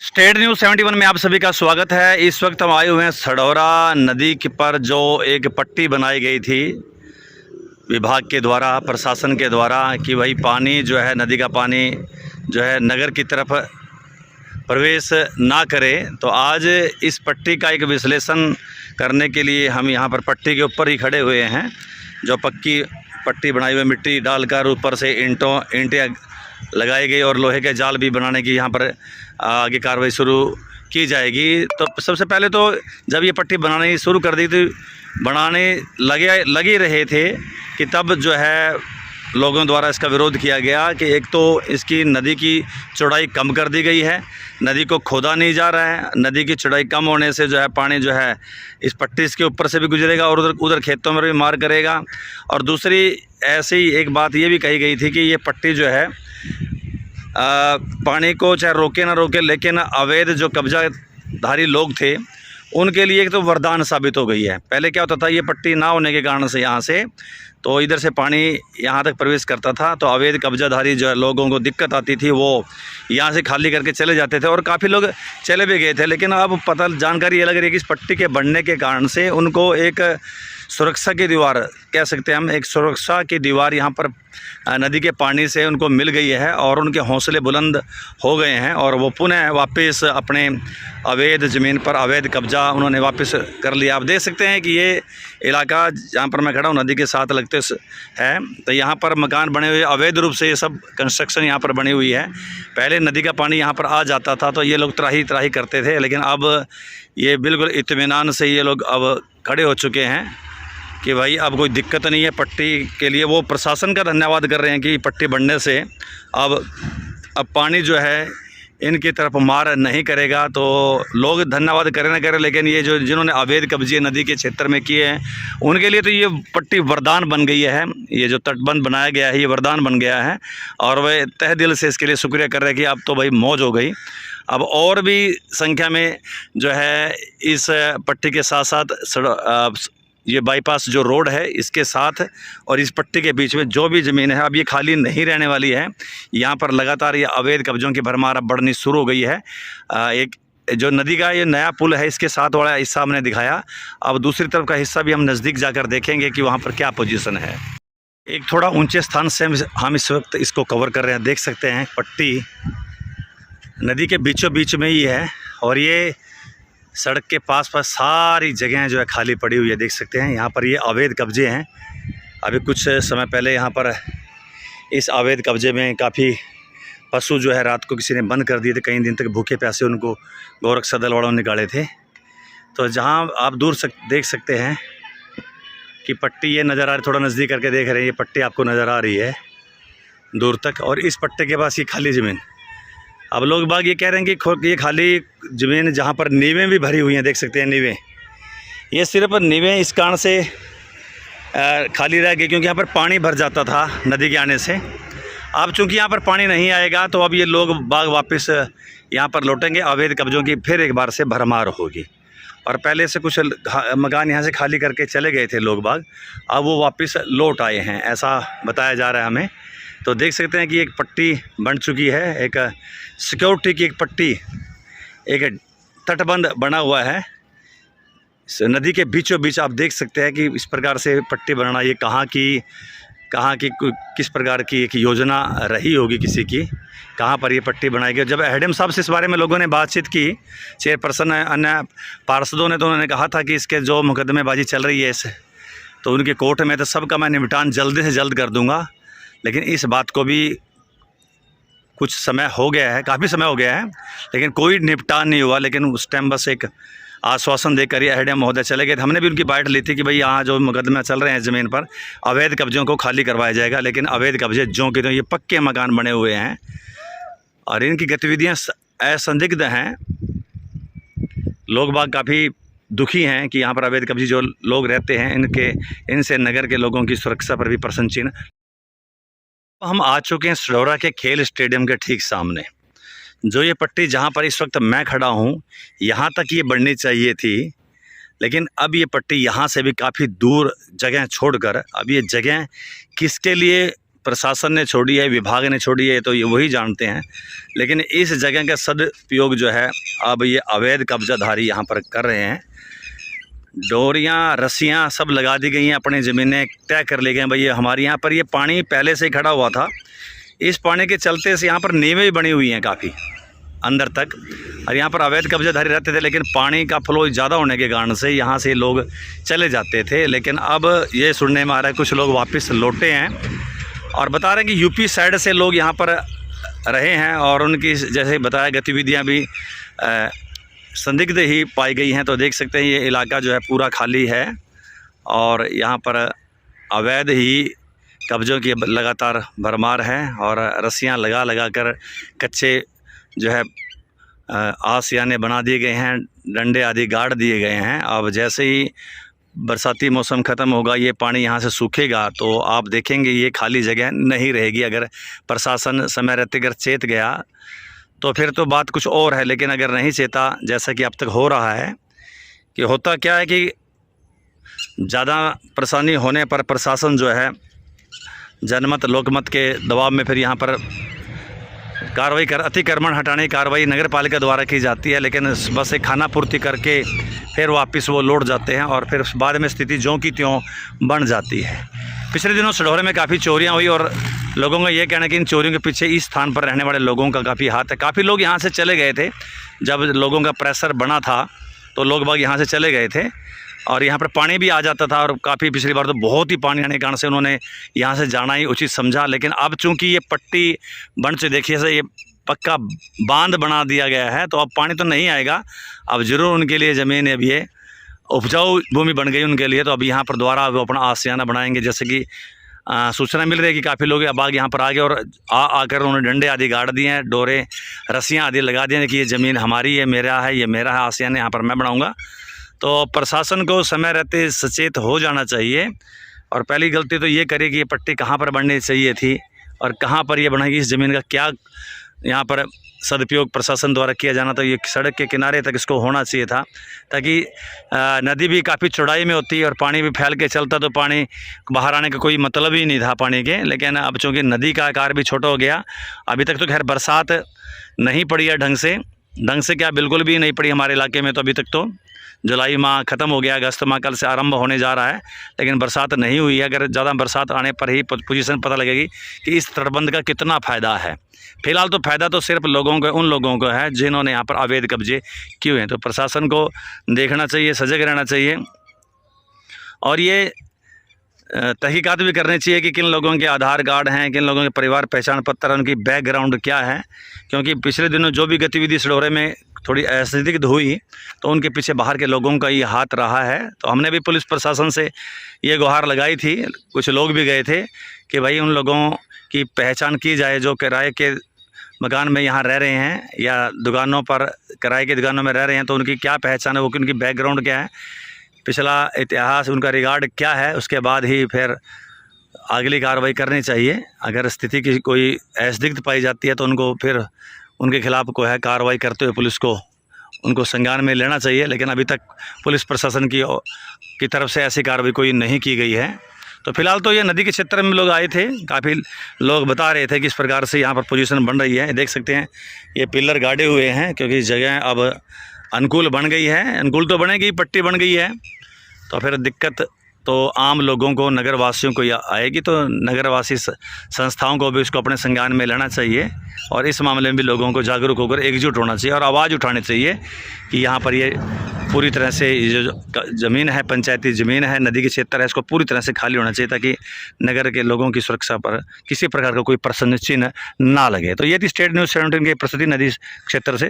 State news 71 में आप सभी का स्वागत है। इस वक्त हम आए हुए हैं सढौरा नदी के पर जो एक पट्टी बनाई गई थी विभाग के द्वारा, प्रशासन के द्वारा, कि वही पानी जो है, नदी का पानी जो है नगर की तरफ प्रवेश ना करे। तो आज इस पट्टी का एक विश्लेषण करने के लिए हम यहाँ पर पट्टी के ऊपर ही खड़े हुए हैं। जो पक्की पट्टी बनाई हुई, मिट्टी डालकर ऊपर से ईंटें लगाई गई और लोहे के जाल भी बनाने की यहाँ पर आगे कार्रवाई शुरू की जाएगी। तो सबसे पहले तो जब ये पट्टी बनानी शुरू कर दी, तो बनाने लगे रहे थे कि तब जो है लोगों द्वारा इसका विरोध किया गया कि एक तो इसकी नदी की चौड़ाई कम कर दी गई है, नदी को खोदा नहीं जा रहा है। नदी की चौड़ाई कम होने से जो है पानी जो है इस पट्टी के ऊपर से भी गुजरेगा और उधर खेतों में भी मार करेगा। और दूसरी ऐसी ही एक बात ये भी कही गई थी कि ये पट्टी जो है पानी को चाहे रोके ना रोके, लेकिन अवैध जो कब्जाधारी लोग थे उनके लिए एक तो वरदान साबित हो गई है। पहले क्या होता था, ये पट्टी ना होने के कारण से यहाँ से तो इधर से पानी यहाँ तक प्रवेश करता था, तो अवैध कब्जाधारी जो लोगों को दिक्कत आती थी वो यहाँ से खाली करके चले जाते थे और काफ़ी लोग चले भी गए थे। लेकिन अब जानकारी ये लग रही है कि इस पट्टी के बनने के कारण से उनको एक सुरक्षा की दीवार, कह सकते हैं हम, एक सुरक्षा की दीवार यहाँ पर नदी के पानी से उनको मिल गई है और उनके हौसले बुलंद हो गए हैं और वो पुनः वापस अपने अवैध ज़मीन पर अवैध कब्जा उन्होंने वापस कर लिया। आप देख सकते हैं कि ये इलाका जहाँ पर मैं खड़ा हूँ नदी के साथ लगते है, तो यहाँ पर मकान बने हुए अवैध रूप से, ये सब कंस्ट्रक्शन यहाँ पर बनी हुई है। पहले नदी का पानी यहाँ पर आ जाता था तो ये लोग त्राही त्राही करते थे, लेकिन अब ये बिल्कुल इत्मीनान से ये लोग अब खड़े हो चुके हैं कि भाई अब कोई दिक्कत नहीं है। पट्टी के लिए वो प्रशासन का धन्यवाद कर रहे हैं कि पट्टी बनने से अब पानी जो है इनकी तरफ मार नहीं करेगा। तो लोग धन्यवाद करें ना करें, लेकिन ये जो जिन्होंने अवैध कब्जे नदी के क्षेत्र में किए हैं उनके लिए तो ये पट्टी वरदान बन गई है। ये जो तटबंध बनाया गया है ये वरदान बन गया है और वे तहे दिल से इसके लिए शुक्रिया कर रहे हैं कि अब तो भाई मौज हो गई। अब और भी संख्या में जो है इस पट्टी के साथ साथ ये बाईपास जो रोड है इसके साथ और इस पट्टी के बीच में जो भी ज़मीन है अब ये खाली नहीं रहने वाली है। यहाँ पर लगातार ये अवैध कब्जों की भरमार अब बढ़नी शुरू हो गई है। एक जो नदी का ये नया पुल है इसके साथ वाला हिस्सा हमने दिखाया, अब दूसरी तरफ का हिस्सा भी हम नज़दीक जाकर देखेंगे कि वहाँ पर क्या पोजीशन है। एक थोड़ा ऊंचे स्थान से हम इस वक्त इसको कवर कर रहे हैं। देख सकते हैं पट्टी नदी के बीचों बीच में ही है और ये सड़क के पास सारी जगह जो है खाली पड़ी हुई है। देख सकते हैं यहाँ पर ये अवैध कब्जे हैं। अभी कुछ समय पहले यहाँ पर इस अवैध कब्जे में काफ़ी पशु जो है रात को किसी ने बंद कर दिए थे, कई दिन तक भूखे प्यासे उनको गोरक्षा दल वालों ने निकाले थे। तो जहाँ आप दूर देख सकते हैं कि पट्टी ये नज़र आ रही, थोड़ा नज़दीक करके देख रहे हैं, ये पट्टी आपको नज़र आ रही है दूर तक और इस पट्टे के पास ये खाली ज़मीन। अब लोग बाग ये कह रहे हैं कि ये खाली ज़मीन जहाँ पर नीवें भी भरी हुई हैं, देख सकते हैं नीवें, ये सिर्फ नीवें इस कारण से खाली रह गई क्योंकि यहाँ पर पानी भर जाता था नदी के आने से। अब चूँकि यहाँ पर पानी नहीं आएगा तो अब ये लोग बाग वापस यहाँ पर लौटेंगे, अवैध कब्जों की फिर एक बार से भरमार होगी। और पहले से कुछ मकान यहाँ से खाली करके चले गए थे लोग बाग, अब वो वापस लौट आए हैं, ऐसा बताया जा रहा है हमें। तो देख सकते हैं कि एक पट्टी बन चुकी है, एक सिक्योरिटी की एक पट्टी, एक तटबंध बना हुआ है नदी के बीचों बीच। आप देख सकते हैं कि इस प्रकार से पट्टी बनाना ये कहाँ की किस प्रकार की एक योजना रही होगी किसी की, कहाँ पर ये पट्टी बनाई गई। जब एडम साहब से इस बारे में लोगों ने बातचीत की, चेयरपर्सन अन्य पार्षदों ने, तो उन्होंने कहा था कि इसके जो मुकदमेबाजी चल रही है इस तो उनके कोर्ट में, तो सबका मैं निपटान जल्द से जल्द कर दूँगा। लेकिन इस बात को भी कुछ समय हो गया है, काफ़ी समय हो गया है, लेकिन कोई निपटान नहीं हुआ। लेकिन उस टाइम बस एक आश्वासन देकर ये एडम महोदय चले गए थे। हमने भी उनकी बाइट ली थी कि भाई यहाँ जो मुकदमे चल रहे हैं ज़मीन पर अवैध कब्जों को खाली करवाया जाएगा, लेकिन अवैध कब्जे जो कि तो ये पक्के मकान बने हुए हैं और इनकी गतिविधियाँ असंदिग्ध हैं। लोग बाग काफ़ी दुखी हैं कि यहाँ पर अवैध कब्जे जो लोग रहते हैं इनसे नगर के लोगों की सुरक्षा पर भी प्रश्न चिन्ह। हम आ चुके हैं सढौरा के खेल स्टेडियम के ठीक सामने। जो ये पट्टी जहाँ पर इस वक्त मैं खड़ा हूँ यहाँ तक ये बढ़नी चाहिए थी, लेकिन अब ये पट्टी यहाँ से भी काफ़ी दूर जगह छोड़कर अब ये जगह किसके लिए प्रशासन ने छोड़ी है, विभाग ने छोड़ी है, तो ये वही जानते हैं। लेकिन इस जगह का सदुपयोग जो है अब ये अवैध कब्जाधारी यहाँ पर कर रहे हैं। डोरियाँ, रस्सियाँ सब लगा दी गई हैं, अपनी ज़मीनें तय कर ली गई हैं। भाई ये हमारे यहाँ पर ये पानी पहले से ही खड़ा हुआ था। इस पानी के चलते से यहाँ पर नींवें भी बनी हुई हैं काफ़ी अंदर तक, और यहाँ पर अवैध कब्जाधारी रहते थे। लेकिन पानी का फ्लो ज़्यादा होने के कारण से यहाँ से लोग चले जाते थे। लेकिन अब ये सुनने में आ रहा है कुछ लोग वापस लौटे हैं और बता रहे हैं कि यूपी साइड से लोग यहाँ पर रहे हैं और उनकी जैसे बताया गतिविधियाँ भी संदिग्ध ही पाई गई हैं। तो देख सकते हैं ये इलाका जो है पूरा खाली है और यहाँ पर अवैध ही कब्ज़ों की लगातार भरमार है और रस्सियाँ लगा लगा कर कच्चे जो है आसियाने बना दिए गए हैं, डंडे आदि गाड़ दिए गए हैं। अब जैसे ही बरसाती मौसम ख़त्म होगा, ये पानी यहाँ से सूखेगा तो आप देखेंगे ये खाली जगह नहीं रहेगी। अगर प्रशासन समय रहते अगर चेत गया तो फिर तो बात कुछ और है। लेकिन अगर नहीं चेता, जैसा कि अब तक हो रहा है, कि होता क्या है कि ज़्यादा परेशानी होने पर प्रशासन जो है जनमत लोकमत के दबाव में फिर यहाँ पर कार्रवाई अतिक्रमण हटाने की कार्रवाई नगर पालिका द्वारा की जाती है। लेकिन बस एक खाना पूर्ति करके फिर वापस वो लौट जाते हैं और फिर बाद में स्थिति ज्यों की त्यों बन जाती है। पिछले दिनों सढौरे में काफ़ी चोरियां हुई और लोगों का ये कहना है कि इन चोरियों के पीछे इस स्थान पर रहने वाले लोगों का काफ़ी हाथ है। काफ़ी लोग यहाँ से चले गए थे, जब लोगों का प्रेशर बना था तो लोग बाग यहाँ से चले गए थे और यहाँ पर पानी भी आ जाता था। और काफ़ी पिछली बार तो बहुत ही पानी आने के कारण से उन्होंने यहाँ से जाना ही उचित समझा। लेकिन अब चूँकि ये पट्टी बन से देखिए से ये पक्का बांध बना दिया गया है तो अब पानी तो नहीं आएगा। अब ज़रूर उनके लिए ज़मीन अब ये उपजाऊ भूमि बन गई उनके लिए, तो अब यहाँ पर दोबारा वो अपना आशियाना बनाएंगे। जैसे कि सूचना मिल रही है कि काफ़ी लोग अब यहाँ पर आ गए और आकर उन्होंने डंडे आदि गाड़ दिए हैं, डोरे रस्सियाँ आदि लगा दिए हैं कि ये ज़मीन हमारी है, मेरा है, ये मेरा है, आशियाना यहाँ पर मैं बनाऊँगा। तो प्रशासन को समय रहते सचेत हो जाना चाहिए। और पहली गलती तो ये करी कि ये पट्टी कहाँ पर बननी चाहिए थी और कहाँ पर ये बनाएगी, इस ज़मीन का क्या यहाँ पर सदुपयोग प्रशासन द्वारा किया जाना। तो ये सड़क के किनारे तक इसको होना चाहिए था, ताकि नदी भी काफ़ी चौड़ाई में होती है और पानी भी फैल के चलता तो पानी बाहर आने का कोई मतलब ही नहीं था पानी के। लेकिन अब चूँकि नदी का आकार भी छोटा हो गया, अभी तक तो खैर बरसात नहीं पड़ी है ढंग से क्या बिल्कुल भी नहीं पड़ी हमारे इलाके में। तो अभी तक तो जुलाई माह ख़त्म हो गया, अगस्त माह कल से आरंभ होने जा रहा है, लेकिन बरसात नहीं हुई है। अगर ज़्यादा बरसात आने पर ही पोजीशन पता लगेगी कि इस तटबंध का कितना फ़ायदा है। फिलहाल तो फ़ायदा तो सिर्फ उन लोगों को है जिन्होंने यहाँ पर अवैध कब्जे किए हैं। तो प्रशासन को देखना चाहिए, सजग रहना चाहिए और ये तहकीकात भी करनी चाहिए कि किन लोगों के आधार कार्ड हैं, किन लोगों के परिवार पहचान पत्र, उनकी बैकग्राउंड क्या है। क्योंकि पिछले दिनों जो भी गतिविधि सढौरे में थोड़ी असंदिग्ध हुई तो उनके पीछे बाहर के लोगों का ये हाथ रहा है। तो हमने भी पुलिस प्रशासन से ये गुहार लगाई थी, कुछ लोग भी गए थे कि भाई उन लोगों की पहचान की जाए जो किराए के मकान में यहाँ रह रहे हैं या दुकानों पर किराए की दुकानों में रह रहे हैं, तो उनकी क्या पहचान है, वो उनकी बैकग्राउंड क्या है, पिछला इतिहास, उनका रिकॉर्ड क्या है। उसके बाद ही फिर अगली कार्रवाई करनी चाहिए। अगर स्थिति की कोई असंदिग्ध पाई जाती है तो उनको फिर उनके खिलाफ को है कार्रवाई करते हुए पुलिस को उनको संज्ञान में लेना चाहिए। लेकिन अभी तक पुलिस प्रशासन की तरफ से ऐसी कार्रवाई कोई नहीं की गई है। तो फिलहाल तो ये नदी के क्षेत्र में लोग आए थे, काफ़ी लोग बता रहे थे कि इस प्रकार से यहाँ पर पोजीशन बन रही है। देख सकते हैं ये पिलर गाड़े हुए हैं क्योंकि जगह अब अनुकूल बन गई है। अनुकूल तो बनेगी, पट्टी बन गई है, तो फिर दिक्कत तो आम लोगों को, नगर वासियों को आएगी। तो नगरवासी संस्थाओं को भी इसको अपने संज्ञान में लेना चाहिए और इस मामले में भी लोगों को जागरूक होकर एकजुट होना चाहिए और आवाज़ उठानी चाहिए कि यहाँ पर ये पूरी तरह से जो ज़मीन है, पंचायती ज़मीन है, नदी के क्षेत्र है, इसको पूरी तरह से खाली होना चाहिए ताकि नगर के लोगों की सुरक्षा पर किसी प्रकार का कोई प्रश्न चिन्ह ना लगे। तो ये थी स्टेट न्यूज़ 17 के प्रसिद्धि नदी क्षेत्र से।